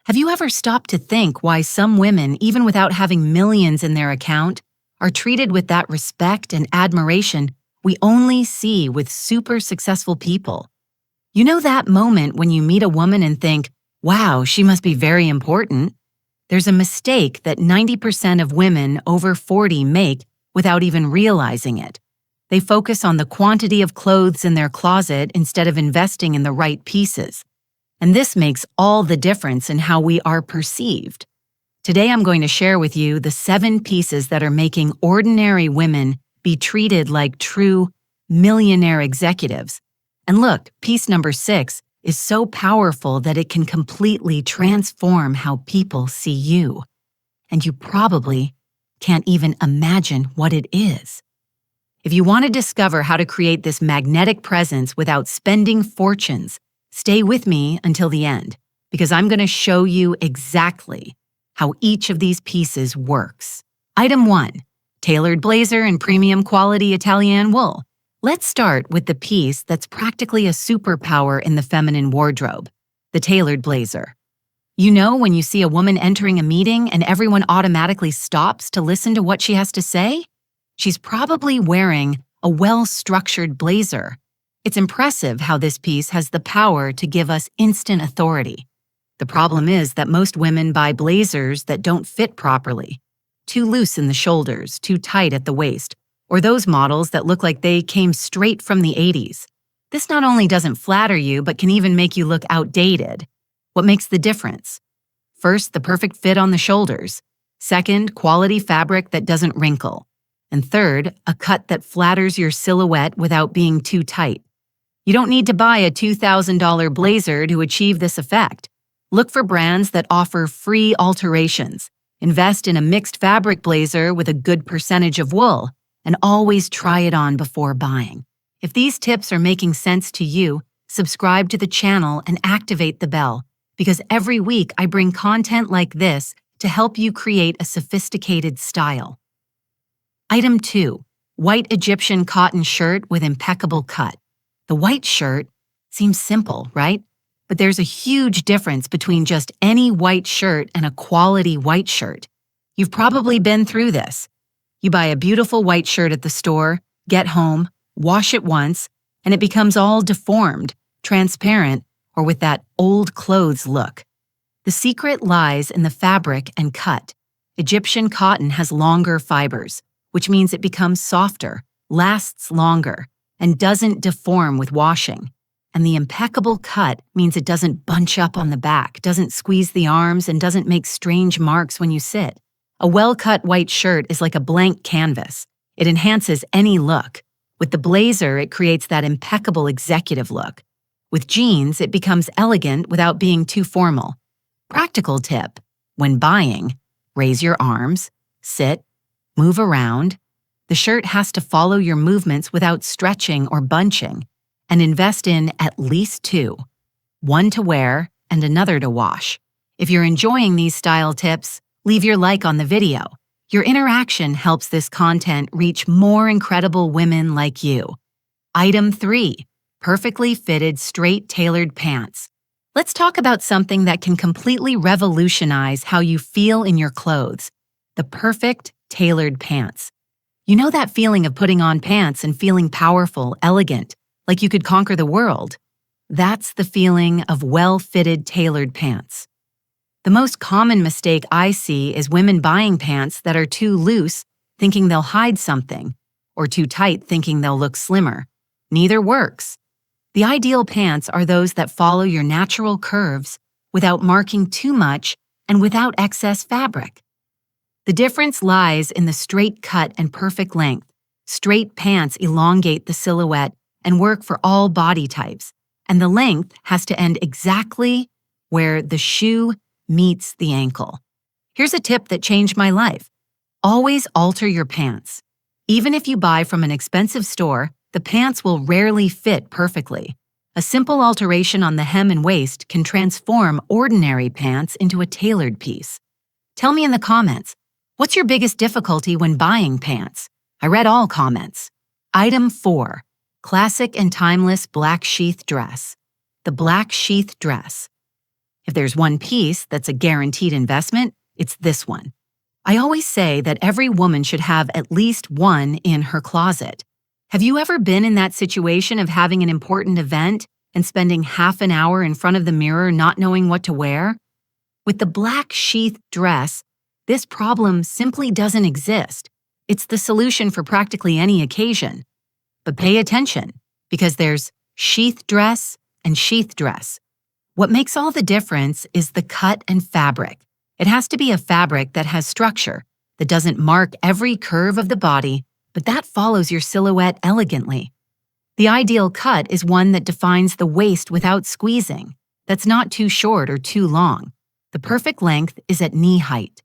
Have you ever stopped to think why some women, even without having millions in their account, are treated with that respect and admiration we only see with super successful people? You know that moment when you meet a woman and think, wow, she must be very important? There's a mistake that 90% of women over 40 make without even realizing it. They focus on the quantity of clothes in their closet instead of investing in the right pieces. And this makes all the difference in how we are perceived. Today I'm going to share with you the 7 pieces that are making ordinary women be treated like true millionaire executives. And look, piece number 6 is so powerful that it can completely transform how people see you. And you probably can't even imagine what it is. If you want to discover how to create this magnetic presence without spending fortunes, stay with me until the end, because I'm going to show you exactly how each of these pieces works. Item 1, tailored blazer in premium quality Italian wool. Let's start with the piece that's practically a superpower in the feminine wardrobe, the tailored blazer. You know when you see a woman entering a meeting and everyone automatically stops to listen to what she has to say? She's probably wearing a well-structured blazer. It's impressive how this piece has the power to give us instant authority. The problem is that most women buy blazers that don't fit properly. Too loose in the shoulders, too tight at the waist, or those models that look like they came straight from the 80s. This not only doesn't flatter you, but can even make you look outdated. What makes the difference? First, the perfect fit on the shoulders. Second, quality fabric that doesn't wrinkle. And third, a cut that flatters your silhouette without being too tight. You don't need to buy a $2,000 blazer to achieve this effect. Look for brands that offer free alterations. Invest in a mixed fabric blazer with a good percentage of wool, and always try it on before buying. If these tips are making sense to you, subscribe to the channel and activate the bell, because every week I bring content like this to help you create a sophisticated style. Item 2, white Egyptian cotton shirt with impeccable cut. The white shirt seems simple, right? But there's a huge difference between just any white shirt and a quality white shirt. You've probably been through this. You buy a beautiful white shirt at the store, get home, wash it once, and it becomes all deformed, transparent, or with that old clothes look. The secret lies in the fabric and cut. Egyptian cotton has longer fibers, which means it becomes softer, lasts longer, and doesn't deform with washing. And the impeccable cut means it doesn't bunch up on the back, doesn't squeeze the arms, and doesn't make strange marks when you sit. A well-cut white shirt is like a blank canvas. It enhances any look. With the blazer, it creates that impeccable executive look. With jeans, it becomes elegant without being too formal. Practical tip: when buying, raise your arms, sit, move around. The shirt has to follow your movements without stretching or bunching. And invest in at least 2, one to wear and another to wash. If you're enjoying these style tips, leave your like on the video. Your interaction helps this content reach more incredible women like you. Item 3, perfectly fitted straight tailored pants. Let's talk about something that can completely revolutionize how you feel in your clothes: the perfect tailored pants. You know that feeling of putting on pants and feeling powerful, elegant, like you could conquer the world? That's the feeling of well-fitted tailored pants. The most common mistake I see is women buying pants that are too loose, thinking they'll hide something, or too tight, thinking they'll look slimmer. Neither works. The ideal pants are those that follow your natural curves without marking too much and without excess fabric. The difference lies in the straight cut and perfect length. Straight pants elongate the silhouette and work for all body types, and the length has to end exactly where the shoe meets the ankle. Here's a tip that changed my life. Always alter your pants. Even if you buy from an expensive store, the pants will rarely fit perfectly. A simple alteration on the hem and waist can transform ordinary pants into a tailored piece. Tell me in the comments, what's your biggest difficulty when buying pants? I read all comments. Item 4. Classic and timeless black sheath dress. The black sheath dress. If there's one piece that's a guaranteed investment, it's this one. I always say that every woman should have at least one in her closet. Have you ever been in that situation of having an important event and spending half an hour in front of the mirror not knowing what to wear? With the black sheath dress, this problem simply doesn't exist. It's the solution for practically any occasion. But pay attention, because there's sheath dress and sheath dress. What makes all the difference is the cut and fabric. It has to be a fabric that has structure, that doesn't mark every curve of the body, but that follows your silhouette elegantly. The ideal cut is one that defines the waist without squeezing, that's not too short or too long. The perfect length is at knee height.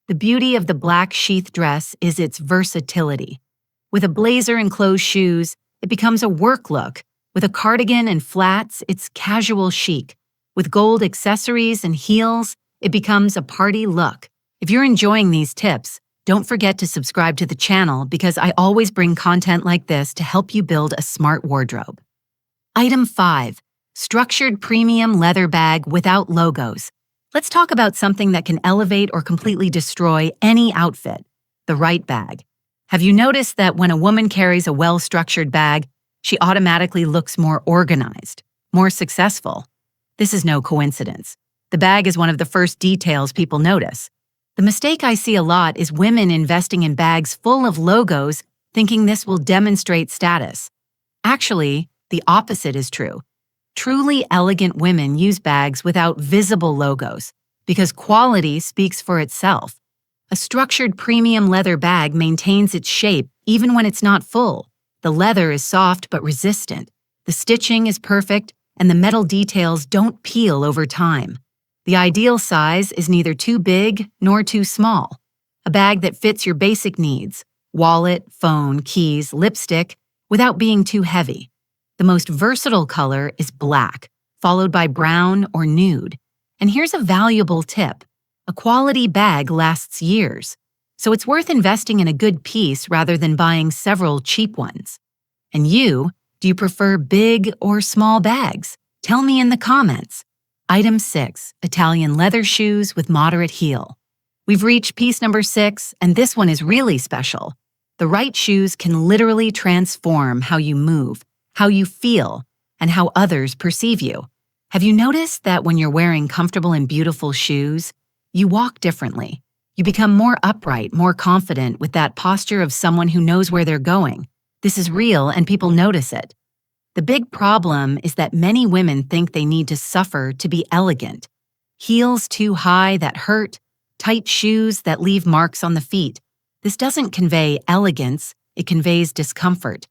The beauty of the black sheath dress is its versatility. With a blazer and closed shoes, it becomes a work look. With a cardigan and flats, it's casual chic. With gold accessories and heels, it becomes a party look. If you're enjoying these tips, don't forget to subscribe to the channel because I always bring content like this to help you build a smart wardrobe. Item 5. Structured premium leather bag without logos. Let's talk about something that can elevate or completely destroy any outfit, the right bag. Have you noticed that when a woman carries a well-structured bag, she automatically looks more organized, more successful? This is no coincidence. The bag is one of the first details people notice. The mistake I see a lot is women investing in bags full of logos, thinking this will demonstrate status. Actually, the opposite is true. Truly elegant women use bags without visible logos because quality speaks for itself. A structured premium leather bag maintains its shape even when it's not full. The leather is soft but resistant. The stitching is perfect, and the metal details don't peel over time. The ideal size is neither too big nor too small. A bag that fits your basic needs, wallet, phone, keys, lipstick, without being too heavy. The most versatile color is black, followed by brown or nude. And here's a valuable tip. A quality bag lasts years, so it's worth investing in a good piece rather than buying several cheap ones. And you, do you prefer big or small bags? Tell me in the comments. Item 6. Italian leather shoes with moderate heel. We've reached piece number 6, and this one is really special. The right shoes can literally transform how you move, how you feel, and how others perceive you. Have you noticed that when you're wearing comfortable and beautiful shoes, you walk differently? You become more upright, more confident with that posture of someone who knows where they're going. This is real and people notice it. The big problem is that many women think they need to suffer to be elegant. Heels too high that hurt, tight shoes that leave marks on the feet. This doesn't convey elegance, it conveys discomfort.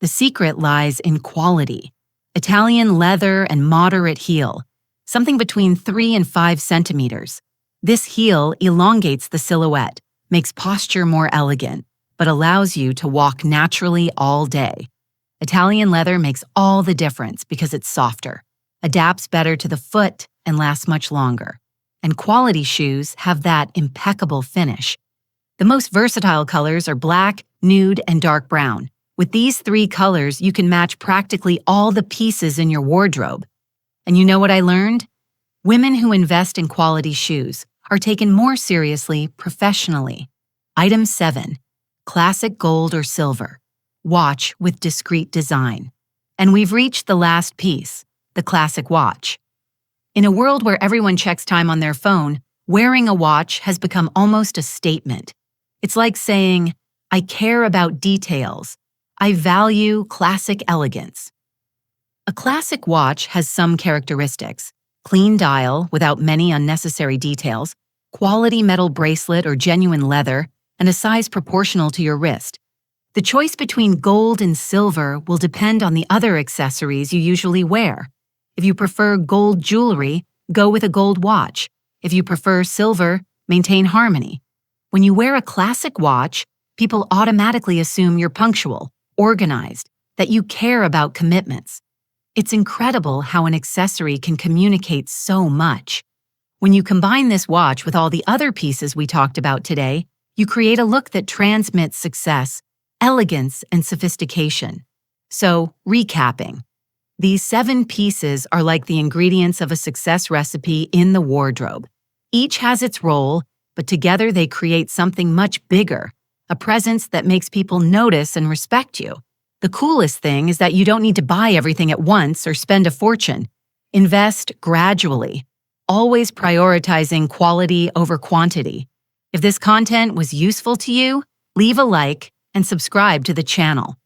The secret lies in quality. Italian leather and moderate heel, something between 3 and 5 centimeters. This heel elongates the silhouette, makes posture more elegant, but allows you to walk naturally all day. Italian leather makes all the difference because it's softer, adapts better to the foot, and lasts much longer. And quality shoes have that impeccable finish. The most versatile colors are black, nude, and dark brown. With these 3 colors, you can match practically all the pieces in your wardrobe. And you know what I learned? Women who invest in quality shoes are taken more seriously professionally. Item 7. Classic gold or silver. Watch with discreet design. And we've reached the last piece, the classic watch. In a world where everyone checks time on their phone, wearing a watch has become almost a statement. It's like saying, I care about details. I value classic elegance. A classic watch has some characteristics: clean dial without many unnecessary details, quality metal bracelet or genuine leather, and a size proportional to your wrist. The choice between gold and silver will depend on the other accessories you usually wear. If you prefer gold jewelry, go with a gold watch. If you prefer silver, maintain harmony. When you wear a classic watch, people automatically assume you're punctual, organized, that you care about commitments. It's incredible how an accessory can communicate so much. When you combine this watch with all the other pieces we talked about today, you create a look that transmits success, elegance, and sophistication. So, recapping. These 7 pieces are like the ingredients of a success recipe in the wardrobe. Each has its role, but together they create something much bigger, a presence that makes people notice and respect you. The coolest thing is that you don't need to buy everything at once or spend a fortune. Invest gradually, always prioritizing quality over quantity. If this content was useful to you, leave a like and subscribe to the channel.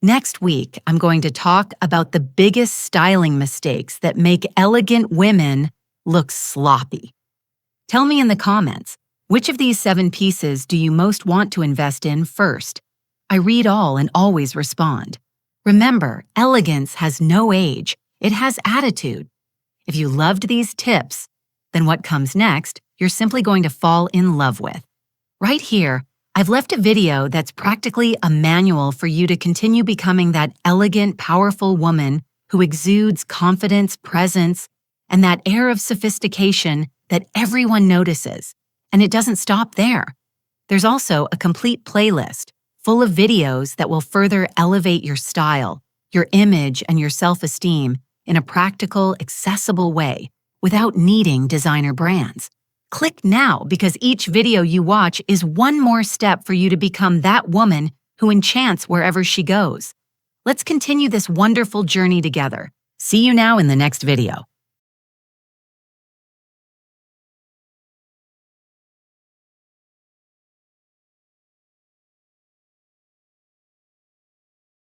Next week, I'm going to talk about the biggest styling mistakes that make elegant women look sloppy. Tell me in the comments, which of these 7 pieces do you most want to invest in first? I read all and always respond. Remember, elegance has no age, it has attitude. If you loved these tips, then what comes next, you're simply going to fall in love with. Right here, I've left a video that's practically a manual for you to continue becoming that elegant, powerful woman who exudes confidence, presence, and that air of sophistication that everyone notices. And it doesn't stop there. There's also a complete playlist full of videos that will further elevate your style, your image, and your self-esteem in a practical, accessible way without needing designer brands. Click now because each video you watch is one more step for you to become that woman who enchants wherever she goes. Let's continue this wonderful journey together. See you now in the next video.